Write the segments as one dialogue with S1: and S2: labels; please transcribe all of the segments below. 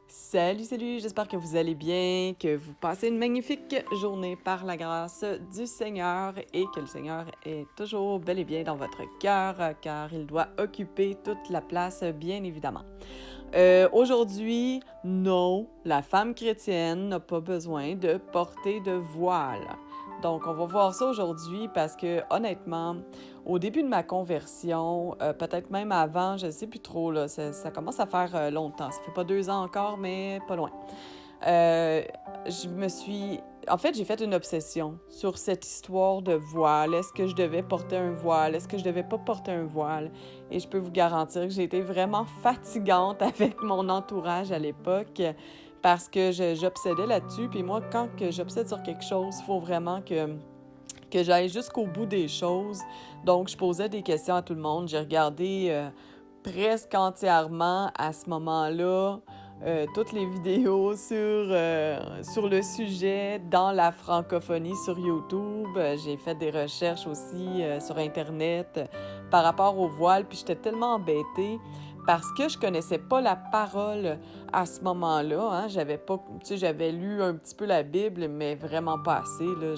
S1: Salut, j'espère que vous allez bien, que vous passez une magnifique journée par la grâce du Seigneur et que le Seigneur est toujours bel et bien dans votre cœur, car il doit occuper toute la place, bien évidemment. Aujourd'hui, non, la femme chrétienne n'a pas besoin de porter de voile. Donc, on va voir ça aujourd'hui parce que, honnêtement, au début de ma conversion, peut-être même avant, je ne sais plus trop, là, ça commence à faire longtemps. Ça fait pas 2 ans encore, mais pas loin. Euh, je me suis... En fait, j'ai fait une obsession sur cette histoire de voile. Est-ce que je devais porter un voile? Est-ce que je devais pas porter un voile? Et je peux vous garantir que j'ai été vraiment fatigante avec mon entourage à l'époque parce que j'obsédais là-dessus. Puis moi, quand que j'obsède sur quelque chose, il faut vraiment que j'aille jusqu'au bout des choses. Donc, je posais des questions à tout le monde. J'ai regardé presque entièrement à ce moment-là toutes les vidéos sur le sujet dans la francophonie sur YouTube. J'ai fait des recherches aussi sur Internet par rapport au voile. Puis j'étais tellement embêtée parce que je connaissais pas la parole à ce moment-là. Hein. J'avais pas, tu sais, j'avais lu un petit peu la Bible, mais vraiment pas assez. Là,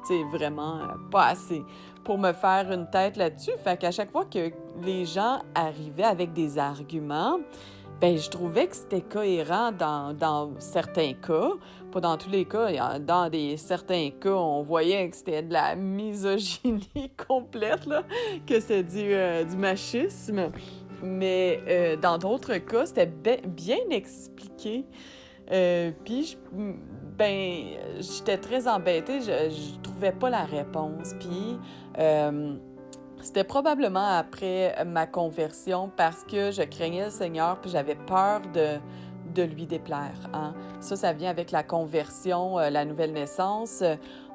S1: c'est vraiment pas assez pour me faire une tête là-dessus. Fait qu'à chaque fois que les gens arrivaient avec des arguments, ben je trouvais que c'était cohérent dans certains cas. Pas dans tous les cas. Dans certains cas, on voyait que c'était de la misogynie complète, là, que c'est du machisme. Mais dans d'autres cas, c'était bien expliqué. Ben, j'étais très embêtée, je trouvais pas la réponse. Puis, c'était probablement après ma conversion parce que je craignais le Seigneur puis j'avais peur de lui déplaire. Hein? Ça vient avec la conversion, la nouvelle naissance.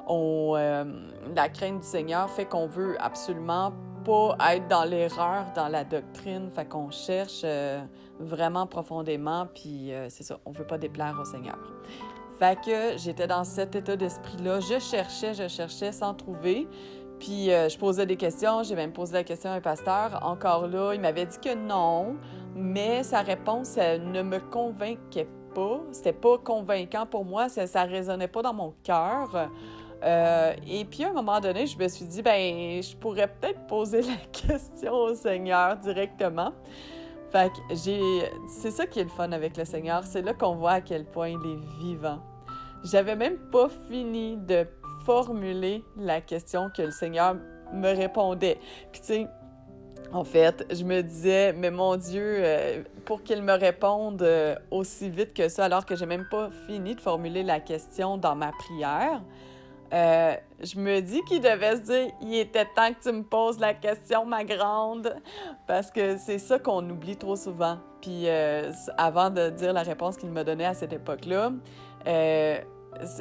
S1: La crainte du Seigneur fait qu'on veut absolument pas être dans l'erreur dans la doctrine, fait qu'on cherche vraiment profondément, puis c'est ça, on veut pas déplaire au Seigneur. Fait que j'étais dans cet état d'esprit-là, je cherchais sans trouver, puis je posais des questions, j'ai même posé la question à un pasteur, encore là, il m'avait dit que non, mais sa réponse ne me convainquait pas, c'était pas convaincant pour moi, ça résonnait pas dans mon cœur. Et puis, à un moment donné, je me suis dit, ben, je pourrais peut-être poser la question au Seigneur directement. Fait que c'est ça qui est le fun avec le Seigneur. C'est là qu'on voit à quel point il est vivant. J'avais même pas fini de formuler la question que le Seigneur me répondait. Puis, tu sais, en fait, je me disais, mais mon Dieu, pour qu'il me réponde aussi vite que ça, alors que j'ai même pas fini de formuler la question dans ma prière, je me dis qu'il devait se dire « Il était temps que tu me poses la question, ma grande! » Parce que c'est ça qu'on oublie trop souvent. Puis avant de dire la réponse qu'il me donnait à cette époque-là, euh,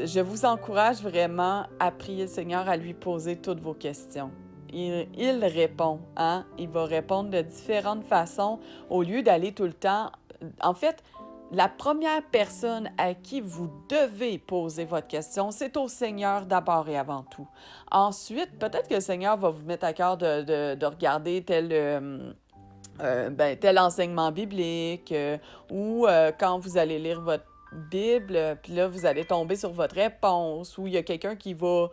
S1: je vous encourage vraiment à prier le Seigneur, à lui poser toutes vos questions. Il répond, hein? Il va répondre de différentes façons au lieu d'aller tout le temps... En fait, la première personne à qui vous devez poser votre question, c'est au Seigneur d'abord et avant tout. Ensuite, peut-être que le Seigneur va vous mettre à cœur de regarder tel enseignement biblique ou quand vous allez lire votre Bible, puis là, vous allez tomber sur votre réponse ou il y a quelqu'un qui va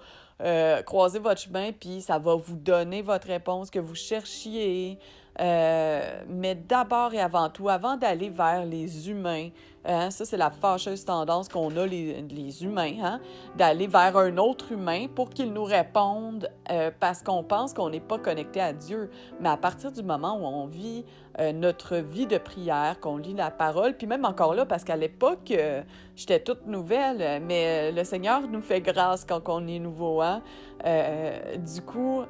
S1: croiser votre chemin, puis ça va vous donner votre réponse que vous cherchiez. Mais d'abord et avant tout, avant d'aller vers les humains, hein, ça c'est la fâcheuse tendance qu'on a les humains, hein, d'aller vers un autre humain pour qu'il nous réponde parce qu'on pense qu'on n'est pas connecté à Dieu. Mais à partir du moment où on vit notre vie de prière, qu'on lit la parole, puis même encore là, parce qu'à l'époque, j'étais toute nouvelle, mais le Seigneur nous fait grâce quand on est nouveau. Hein? Du coup,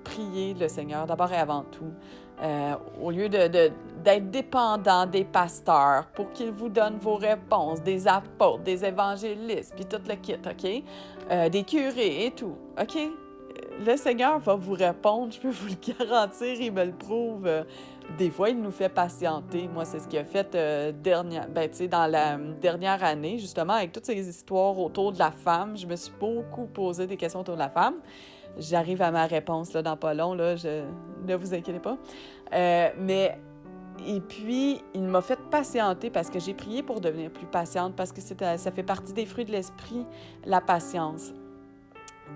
S1: priez le Seigneur d'abord et avant tout. Au lieu d'être dépendant des pasteurs pour qu'ils vous donnent vos réponses, des apôtres, des évangélistes, puis tout le kit, OK? Des curés et tout, OK? Le Seigneur va vous répondre, je peux vous le garantir, il me le prouve. Des fois, il nous fait patienter. Moi, c'est ce qu'il a fait dans la dernière année, justement, avec toutes ces histoires autour de la femme. Je me suis beaucoup posé des questions autour de la femme. J'arrive à ma réponse là, dans pas long, là, ne vous inquiétez pas. Mais Et puis, il m'a fait patienter parce que j'ai prié pour devenir plus patiente, parce que ça fait partie des fruits de l'esprit, la patience.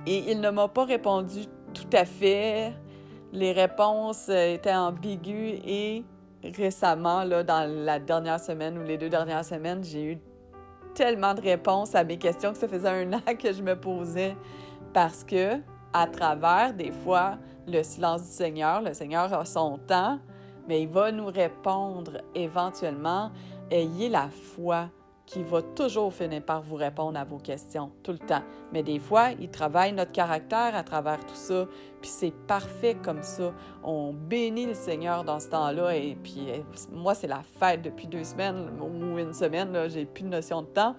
S1: Et il ne m'a pas répondu tout à fait. Les réponses étaient ambiguës et récemment, là, dans la dernière semaine ou les 2 dernières semaines, j'ai eu tellement de réponses à mes questions que ça faisait 1 an que je me posais parce que, à travers, des fois, le silence du Seigneur, le Seigneur a son temps, mais il va nous répondre éventuellement. Ayez la foi qu'il va toujours finir par vous répondre à vos questions, tout le temps. Mais des fois, il travaille notre caractère à travers tout ça, puis c'est parfait comme ça. On bénit le Seigneur dans ce temps-là, et puis moi, c'est la fête depuis 2 semaines ou 1 semaine, là, j'ai plus de notion de temps,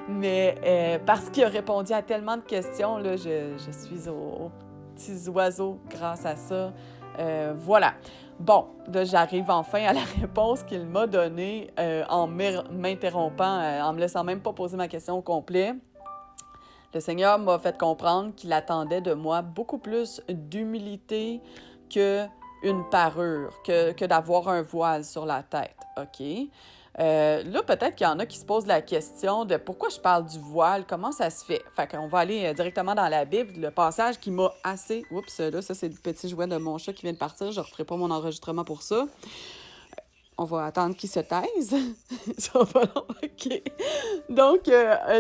S1: mais parce qu'il a répondu à tellement de questions, là, je suis aux petits oiseaux grâce à ça. Voilà. Bon, là, j'arrive enfin à la réponse qu'il m'a donnée en m'interrompant, en me laissant même pas poser ma question au complet. Le Seigneur m'a fait comprendre qu'il attendait de moi beaucoup plus d'humilité qu'une parure, que d'avoir un voile sur la tête. OK? Là, peut-être qu'il y en a qui se posent la question de pourquoi je parle du voile, comment ça se fait? Fait qu'on va aller directement dans la Bible, le passage qui m'a assez... Oups, là, ça, c'est le petit jouet de mon chat qui vient de partir. Je ne referai pas mon enregistrement pour ça. On va attendre qu'il se taise. Ça va long, OK. Donc,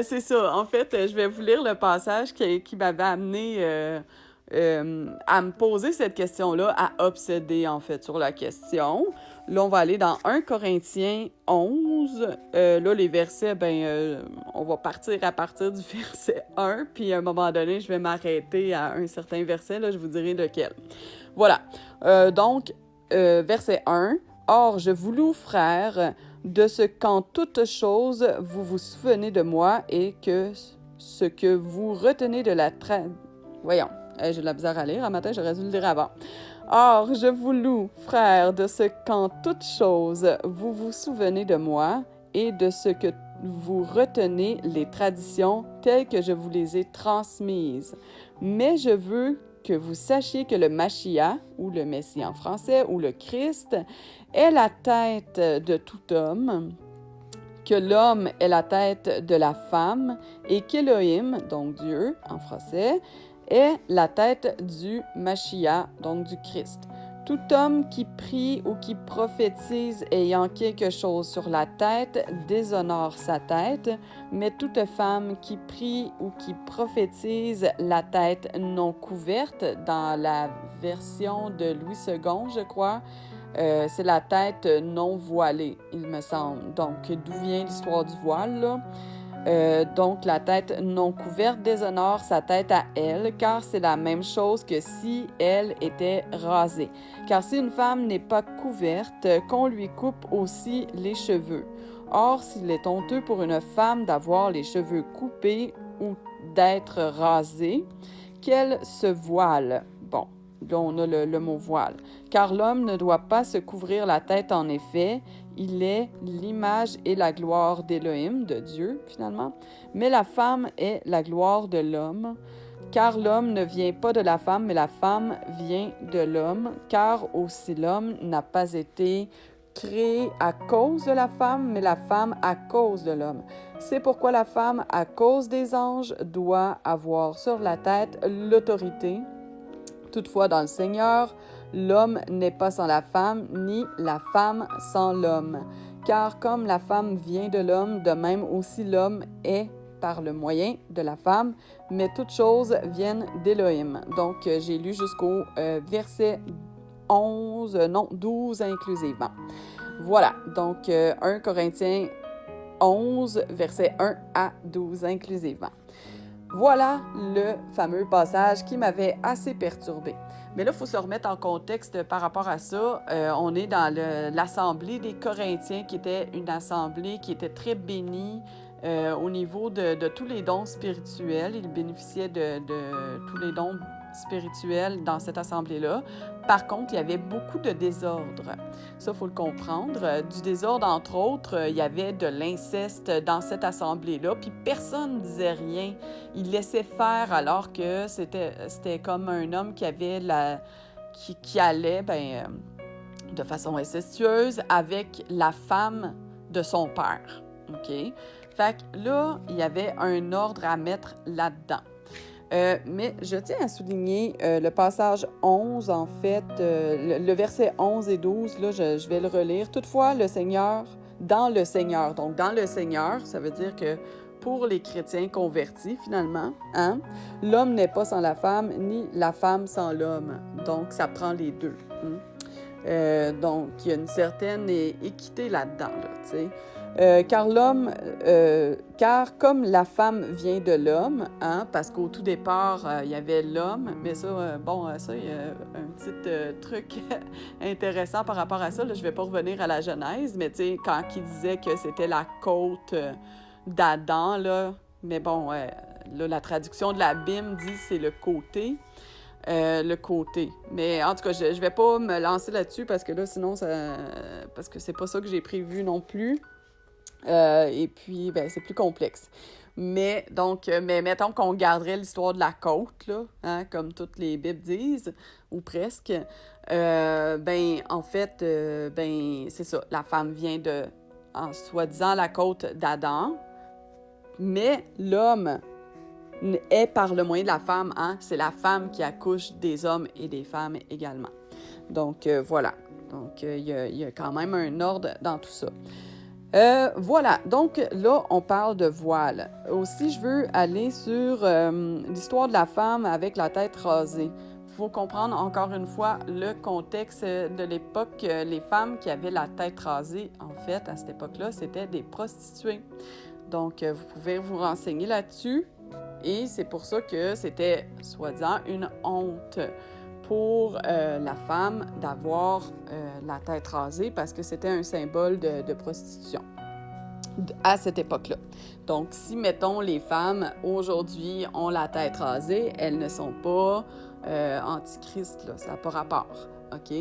S1: c'est ça. En fait, je vais vous lire le passage qui m'avait amené à me poser cette question-là, à obséder, en fait, sur la question. Là, on va aller dans 1 Corinthiens 11. Là, les versets, on va partir à partir du verset 1, puis à un moment donné, je vais m'arrêter à un certain verset. Là, je vous dirai lequel. Voilà. Donc, verset 1. « Or, je vous loue, frères, de ce qu'en toutes choses vous vous souvenez de moi et que ce que vous retenez de la Voyons, j'ai de la misère à lire. Un matin, j'aurais dû le dire avant. « Or, je vous loue, frères, de ce qu'en toutes choses vous vous souvenez de moi et de ce que vous retenez les traditions telles que je vous les ai transmises. Mais je veux que vous sachiez que le Mashiach, ou le Messie en français, ou le Christ, est la tête de tout homme, que l'homme est la tête de la femme, et qu'Élohim, donc Dieu en français, est la tête du Mashiach, donc du Christ. Tout homme qui prie ou qui prophétise ayant quelque chose sur la tête déshonore sa tête, mais toute femme qui prie ou qui prophétise la tête non couverte, dans la version de Louis II, je crois, c'est la tête non voilée, il me semble. Donc, d'où vient l'histoire du voile, là? Donc, la tête non couverte déshonore sa tête à elle, car c'est la même chose que si elle était rasée. Car si une femme n'est pas couverte, qu'on lui coupe aussi les cheveux. Or, s'il est honteux pour une femme d'avoir les cheveux coupés ou d'être rasée, qu'elle se voile. Bon, là, on a le mot voile. Car l'homme ne doit pas se couvrir la tête en effet, il est l'image et la gloire d'Élohim, de Dieu, finalement. Mais la femme est la gloire de l'homme, car l'homme ne vient pas de la femme, mais la femme vient de l'homme, car aussi l'homme n'a pas été créé à cause de la femme, mais la femme à cause de l'homme. C'est pourquoi la femme, à cause des anges, doit avoir sur la tête l'autorité. Toutefois, dans le Seigneur, l'homme n'est pas sans la femme, ni la femme sans l'homme. Car comme la femme vient de l'homme, de même aussi l'homme est par le moyen de la femme, mais toutes choses viennent d'Élohim. Donc, j'ai lu jusqu'au verset 12 inclusivement. Voilà, donc 1 Corinthiens 11, verset 1 à 12 inclusivement. Voilà le fameux passage qui m'avait assez perturbée. Mais là, il faut se remettre en contexte par rapport à ça. On est dans l'assemblée des Corinthiens, qui était une assemblée qui était très bénie au niveau de tous les dons spirituels. Ils bénéficiaient de tous les dons spirituels dans cette assemblée-là. Par contre, il y avait beaucoup de désordre. Ça, il faut le comprendre. Du désordre, entre autres, il y avait de l'inceste dans cette assemblée-là, puis personne ne disait rien. Il laissait faire alors que c'était comme un homme qui avait qui allait, de façon incestueuse avec la femme de son père. OK? Fait que là, il y avait un ordre à mettre là-dedans. Mais je tiens à souligner le passage 11, en fait, le verset 11 et 12, là, je vais le relire. Toutefois, le Seigneur, dans le Seigneur, donc dans le Seigneur, ça veut dire que pour les chrétiens convertis, finalement, hein, l'homme n'est pas sans la femme, ni la femme sans l'homme. Donc, ça prend les deux. Hein. Donc, il y a une certaine équité là-dedans, là, tu sais. Car comme la femme vient de l'homme, hein, parce qu'au tout départ, il y avait l'homme, mais ça, ça, il y a un petit truc intéressant par rapport à ça. Là, je ne vais pas revenir à la Genèse, mais tu sais, quand il disait que c'était la côte d'Adam, là, mais bon, là, la traduction de la Bible dit c'est le côté. Le côté. Mais en tout cas, je ne vais pas me lancer là-dessus parce que là, sinon, parce que c'est pas ça que j'ai prévu non plus. Et puis, ben, c'est plus complexe. Mais donc, mais mettons qu'on garderait l'histoire de la côte, là, hein, comme toutes les Bibles disent, ou presque. Ben, en fait, ben, c'est ça. La femme vient de, en soi-disant, la côte d'Adam, mais l'homme est par le moyen de la femme, hein? C'est la femme qui accouche des hommes et des femmes également. Donc, voilà. Donc, il y a quand même un ordre dans tout ça. Voilà, donc là, on parle de voile. Aussi, je veux aller sur l'histoire de la femme avec la tête rasée. Il faut comprendre encore une fois le contexte de l'époque. Les femmes qui avaient la tête rasée, en fait, à cette époque-là, c'était des prostituées. Donc, vous pouvez vous renseigner là-dessus. Et c'est pour ça que c'était, soi-disant, une honte pour la femme d'avoir la tête rasée parce que c'était un symbole de prostitution à cette époque-là. Donc, si, mettons, les femmes aujourd'hui ont la tête rasée, elles ne sont pas antichrist, là, ça n'a pas rapport. OK?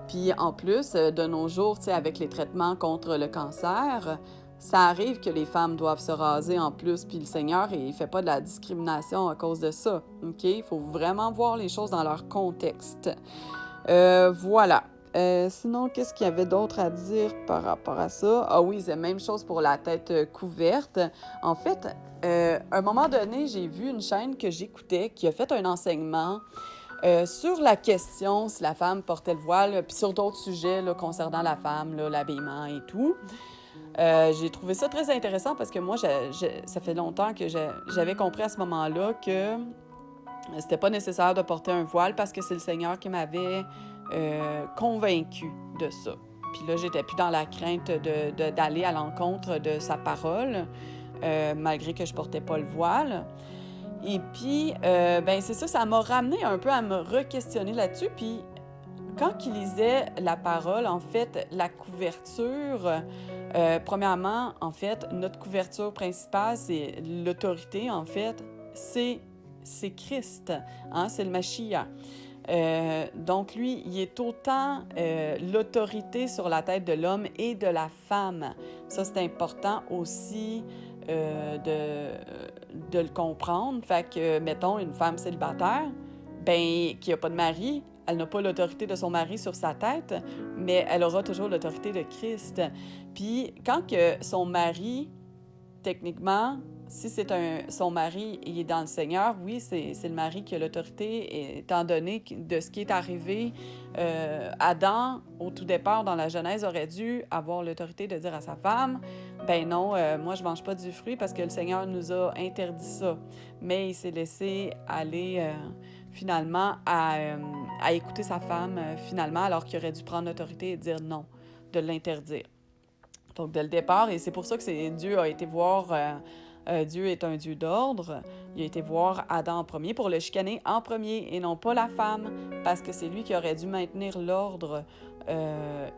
S1: Puis, en plus, de nos jours, tu sais, avec les traitements contre le cancer, ça arrive que les femmes doivent se raser en plus, puis le Seigneur, il ne fait pas de la discrimination à cause de ça. OK? Il faut vraiment voir les choses dans leur contexte. Voilà. Sinon, qu'est-ce qu'il y avait d'autre à dire par rapport à ça? Ah oui, c'est la même chose pour la tête couverte. En fait, à un moment donné, j'ai vu une chaîne que j'écoutais qui a fait un enseignement sur la question si la femme portait le voile, puis sur d'autres sujets là, concernant la femme, là, l'habillement et tout. J'ai trouvé ça très intéressant parce que moi, ça fait longtemps que j'avais compris à ce moment-là que c'était pas nécessaire de porter un voile parce que c'est le Seigneur qui m'avait convaincue de ça. Puis là, j'étais plus dans la crainte d'aller à l'encontre de sa parole, malgré que je portais pas le voile. Et puis, ben c'est ça, ça m'a ramené un peu à me re-questionner là-dessus. Puis, quand il lisait la parole, en fait, la couverture, premièrement, en fait, notre couverture principale, c'est l'autorité, en fait, c'est Christ, hein, c'est le Mashiach. Donc, lui, il est autant l'autorité sur la tête de l'homme et de la femme. Ça, c'est important aussi de le comprendre. Fait que, mettons, une femme célibataire, ben, qui n'a pas de mari, elle n'a pas l'autorité de son mari sur sa tête, mais elle aura toujours l'autorité de Christ. Puis, quand que son mari, techniquement, si c'est son mari, il est dans le Seigneur, oui, c'est le mari qui a l'autorité, étant donné de ce qui est arrivé. Adam, au tout départ, dans la Genèse, aurait dû avoir l'autorité de dire à sa femme, ben non, moi, je ne mange pas du fruit parce que le Seigneur nous a interdit ça. Mais il s'est laissé aller finalement à écouter sa femme, finalement, alors qu'il aurait dû prendre l'autorité et dire non, de l'interdire. Donc, dès le départ, et c'est pour ça que Dieu a été voir... Dieu est un Dieu d'ordre. Il a été voir Adam en premier pour le chicaner en premier et non pas la femme, parce que c'est lui qui aurait dû maintenir l'ordre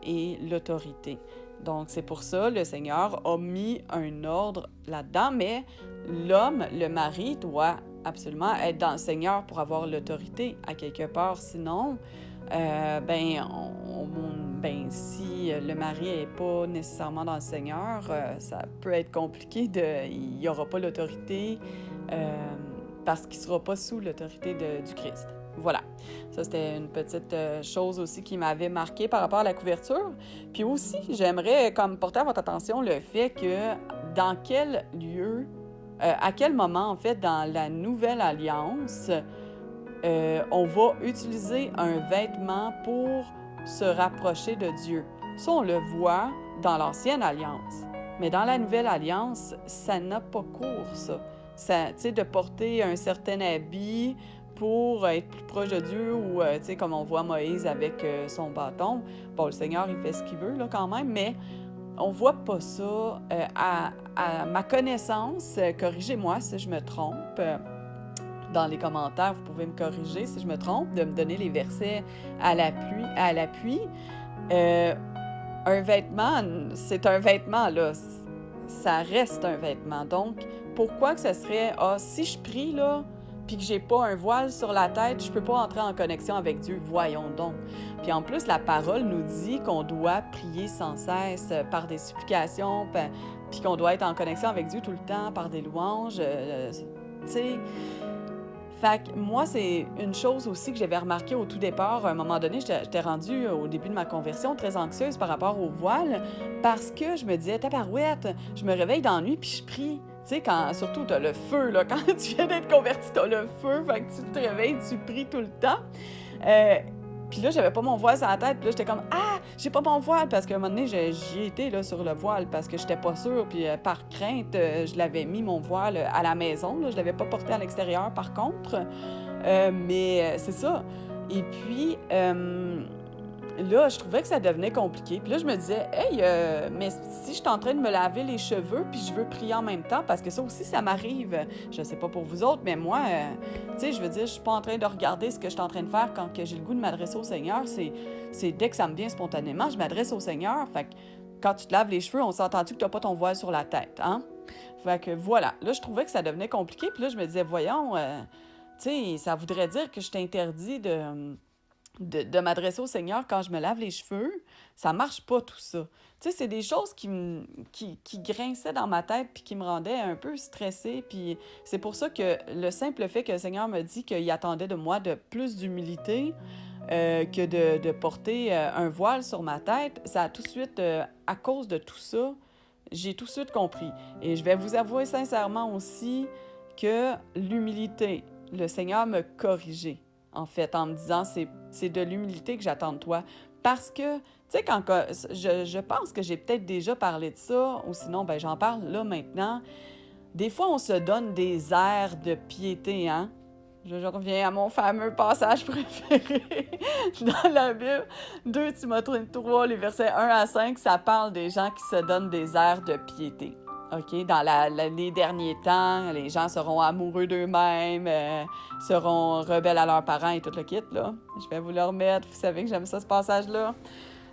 S1: et l'autorité. Donc, c'est pour ça que le Seigneur a mis un ordre là-dedans, mais l'homme, le mari, doit absolument être dans le Seigneur pour avoir l'autorité à quelque part. Sinon, si le mari n'est pas nécessairement dans le Seigneur, ça peut être compliqué. Il n'y aura pas l'autorité parce qu'il ne sera pas sous l'autorité du Christ. Voilà. Ça, c'était une petite chose aussi qui m'avait marqué par rapport à la couverture. Puis aussi, j'aimerais comme porter à votre attention le fait que dans quel lieu, à quel moment, en fait, dans la Nouvelle Alliance, on va utiliser un vêtement pour se rapprocher de Dieu. Ça, on le voit dans l'Ancienne Alliance. Mais dans la Nouvelle Alliance, ça n'a pas cours, ça. Tu sais, de porter un certain habit pour être plus proche de Dieu ou, tu sais, comme on voit Moïse avec son bâton. Bon, le Seigneur, il fait ce qu'il veut, là, quand même, mais on voit pas ça. À ma connaissance, corrigez-moi si je me trompe, dans les commentaires, vous pouvez me corriger si je me trompe, de me donner les versets à l'appui. Un vêtement, c'est un vêtement, là. Ça reste un vêtement. Donc, pourquoi que ce serait, si je prie, là, puis que j'ai pas un voile sur la tête, je peux pas entrer en connexion avec Dieu. Voyons donc. Puis en plus, la parole nous dit qu'on doit prier sans cesse par des supplications, puis qu'on doit être en connexion avec Dieu tout le temps par des louanges. Tu sais, fait que moi, c'est une chose aussi que j'avais remarqué au tout départ. À un moment donné, j'étais rendue au début de ma conversion très anxieuse par rapport au voile parce que je me disais, tabarouette, je me réveille dans la nuit puis je prie. Tu sais, quand, surtout, t'as le feu, là. Quand tu viens d'être converti, t'as le feu. Fait que tu te réveilles, tu pries tout le temps. Puis là, j'avais pas mon voile sur la tête. Puis là, j'étais comme, j'ai pas mon voile. Parce qu'à un moment donné, j'y étais là, sur le voile parce que j'étais pas sûre. Puis par crainte, je l'avais mis, mon voile, à la maison. Là. Je l'avais pas porté à l'extérieur, par contre. Mais c'est ça. Et puis, là, je trouvais que ça devenait compliqué. Puis là, je me disais, mais si je suis en train de me laver les cheveux puis je veux prier en même temps, parce que ça aussi, ça m'arrive. Je sais pas pour vous autres, mais moi, tu sais, je veux dire, je suis pas en train de regarder ce que je suis en train de faire quand que j'ai le goût de m'adresser au Seigneur. C'est dès que ça me vient spontanément, je m'adresse au Seigneur. Fait que quand tu te laves les cheveux, on s'entend-tu que tu n'as pas ton voile sur la tête, hein? Fait que voilà. Là, je trouvais que ça devenait compliqué. Puis là, je me disais, voyons, tu sais, ça voudrait dire que je t'interdis de m'adresser au Seigneur quand je me lave les cheveux. Ça marche pas, tout ça. Tu sais, c'est des choses qui grinçaient dans ma tête puis qui me rendaient un peu stressée. Puis c'est pour ça que le simple fait que le Seigneur me dit qu'il attendait de moi de plus d'humilité que de porter un voile sur ma tête, ça a tout de suite, à cause de tout ça, j'ai tout de suite compris. Et je vais vous avouer sincèrement aussi que l'humilité, le Seigneur me corrigeait, en fait, en me disant, c'est de l'humilité que j'attends de toi. Parce que, tu sais, quand je pense que j'ai peut-être déjà parlé de ça, ou sinon, ben j'en parle là maintenant. Des fois, on se donne des airs de piété, hein? Je reviens à mon fameux passage préféré dans la Bible. 2 Timothée 3, les versets 1 à 5, ça parle des gens qui se donnent des airs de piété. OK? Dans les derniers temps, les gens seront amoureux d'eux-mêmes, seront rebelles à leurs parents et tout le kit, là. Je vais vous le remettre. Vous savez que j'aime ça, ce passage-là.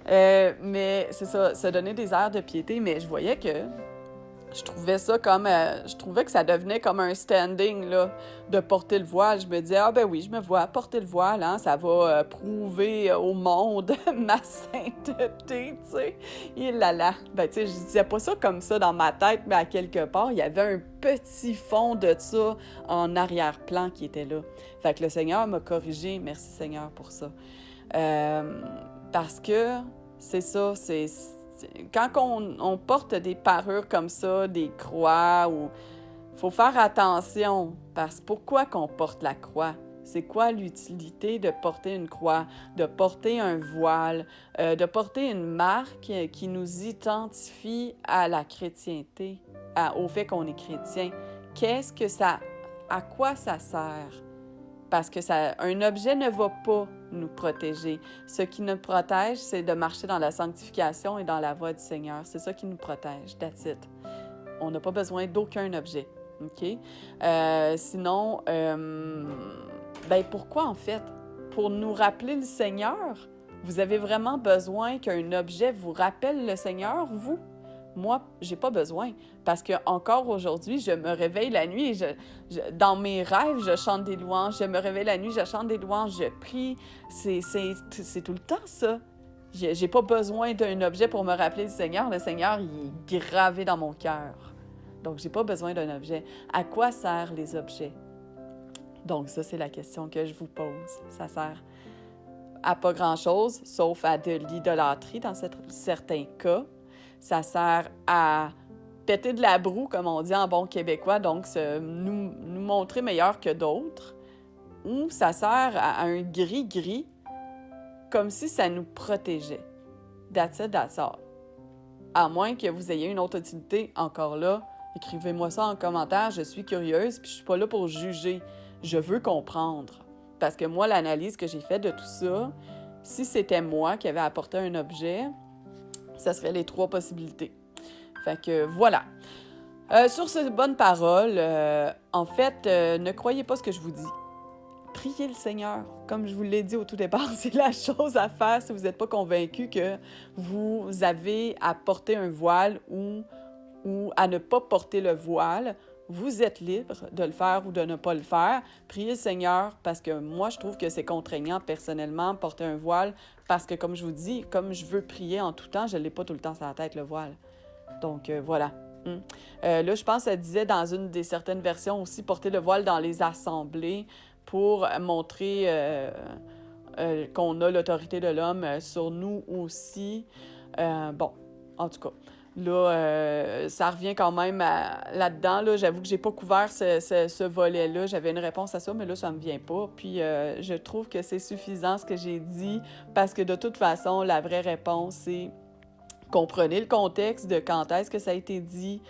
S1: Mais c'est ça, se donner des airs de piété. Mais je voyais que je trouvais ça comme... je trouvais que ça devenait comme un standing, là, de porter le voile. Je me disais, ben oui, je me vois porter le voile, hein, ça va prouver au monde ma sainteté, tu sais. Et là. Ben, tu sais, je disais pas ça comme ça dans ma tête, mais à quelque part, il y avait un petit fond de ça en arrière-plan qui était là. Fait que le Seigneur m'a corrigé. Merci, Seigneur, pour ça. Parce que c'est ça, quand on porte des parures comme ça, des croix, faut faire attention. Parce pourquoi qu'on porte la croix? C'est quoi l'utilité de porter une croix, de porter un voile, de porter une marque qui nous identifie à la chrétienté, au fait qu'on est chrétien? À quoi ça sert? Parce que un objet ne va pas nous protéger. Ce qui nous protège, c'est de marcher dans la sanctification et dans la voie du Seigneur. C'est ça qui nous protège, that's it. On n'a pas besoin d'aucun objet, OK? Sinon, ben pourquoi en fait? Pour nous rappeler le Seigneur? Vous avez vraiment besoin qu'un objet vous rappelle le Seigneur, vous? Moi, j'ai pas besoin, parce que encore aujourd'hui, je me réveille la nuit et dans mes rêves, je chante des louanges. Je me réveille la nuit, je chante des louanges, je prie. C'est tout le temps, ça. J'ai pas besoin d'un objet pour me rappeler du Seigneur. Le Seigneur, il est gravé dans mon cœur. Donc, j'ai pas besoin d'un objet. À quoi servent les objets? Donc ça, c'est la question que je vous pose. Ça sert à pas grand-chose, sauf à de l'idolâtrie dans certains cas. Ça sert à péter de la broue, comme on dit en bon québécois, donc nous montrer meilleur que d'autres. Ou ça sert à un gris-gris, comme si ça nous protégeait. That's it, that's all. À moins que vous ayez une autre utilité, encore là, écrivez-moi ça en commentaire, je suis curieuse, puis je suis pas là pour juger. Je veux comprendre. Parce que moi, l'analyse que j'ai faite de tout ça, si c'était moi qui avais apporté un objet, ça serait les 3 possibilités. Fait que voilà. Sur ces bonnes paroles, en fait, ne croyez pas ce que je vous dis. Priez le Seigneur. Comme je vous l'ai dit au tout départ, c'est la chose à faire si vous n'êtes pas convaincu que vous avez à porter un voile ou à ne pas porter le voile. Vous êtes libre de le faire ou de ne pas le faire. Priez le Seigneur parce que moi, je trouve que c'est contraignant personnellement, porter un voile, parce que comme je vous dis, comme je veux prier en tout temps, je ne l'ai pas tout le temps sur la tête, le voile. Donc, voilà. Là, je pense que ça disait dans une des certaines versions aussi, porter le voile dans les assemblées pour montrer qu'on a l'autorité de l'homme sur nous aussi. Bon, en tout cas. Là, ça revient quand même là-dedans. Là, j'avoue que j'ai pas couvert ce volet-là. J'avais une réponse à ça, mais là, ça me vient pas. Puis, je trouve que c'est suffisant ce que j'ai dit parce que de toute façon, la vraie réponse, c'est comprenez le contexte de quand est-ce que ça a été dit,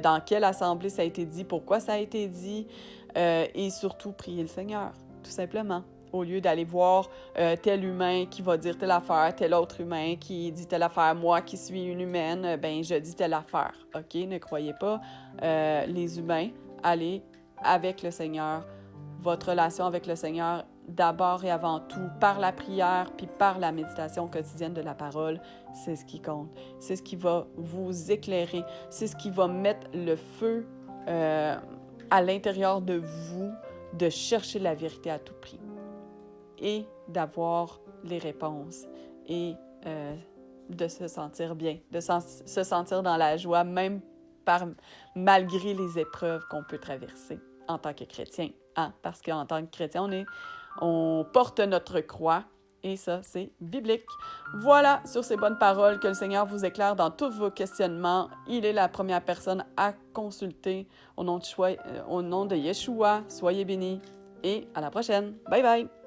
S1: dans quelle assemblée ça a été dit, pourquoi ça a été dit, et surtout, priez le Seigneur, tout simplement. Au lieu d'aller voir tel humain qui va dire telle affaire, tel autre humain qui dit telle affaire, moi qui suis une humaine, ben je dis telle affaire. OK? Ne croyez pas les humains. Allez avec le Seigneur. Votre relation avec le Seigneur, d'abord et avant tout, par la prière puis par la méditation quotidienne de la parole, c'est ce qui compte. C'est ce qui va vous éclairer. C'est ce qui va mettre le feu à l'intérieur de vous, de chercher la vérité à tout prix. Et d'avoir les réponses et de se sentir bien, de se sentir dans la joie, même malgré les épreuves qu'on peut traverser en tant que chrétien. Hein? Parce qu'en tant que chrétien, on porte notre croix et ça, c'est biblique. Voilà, sur ces bonnes paroles, que le Seigneur vous éclaire dans tous vos questionnements. Il est la première personne à consulter. Au nom de Yeshua, soyez bénis et à la prochaine. Bye bye!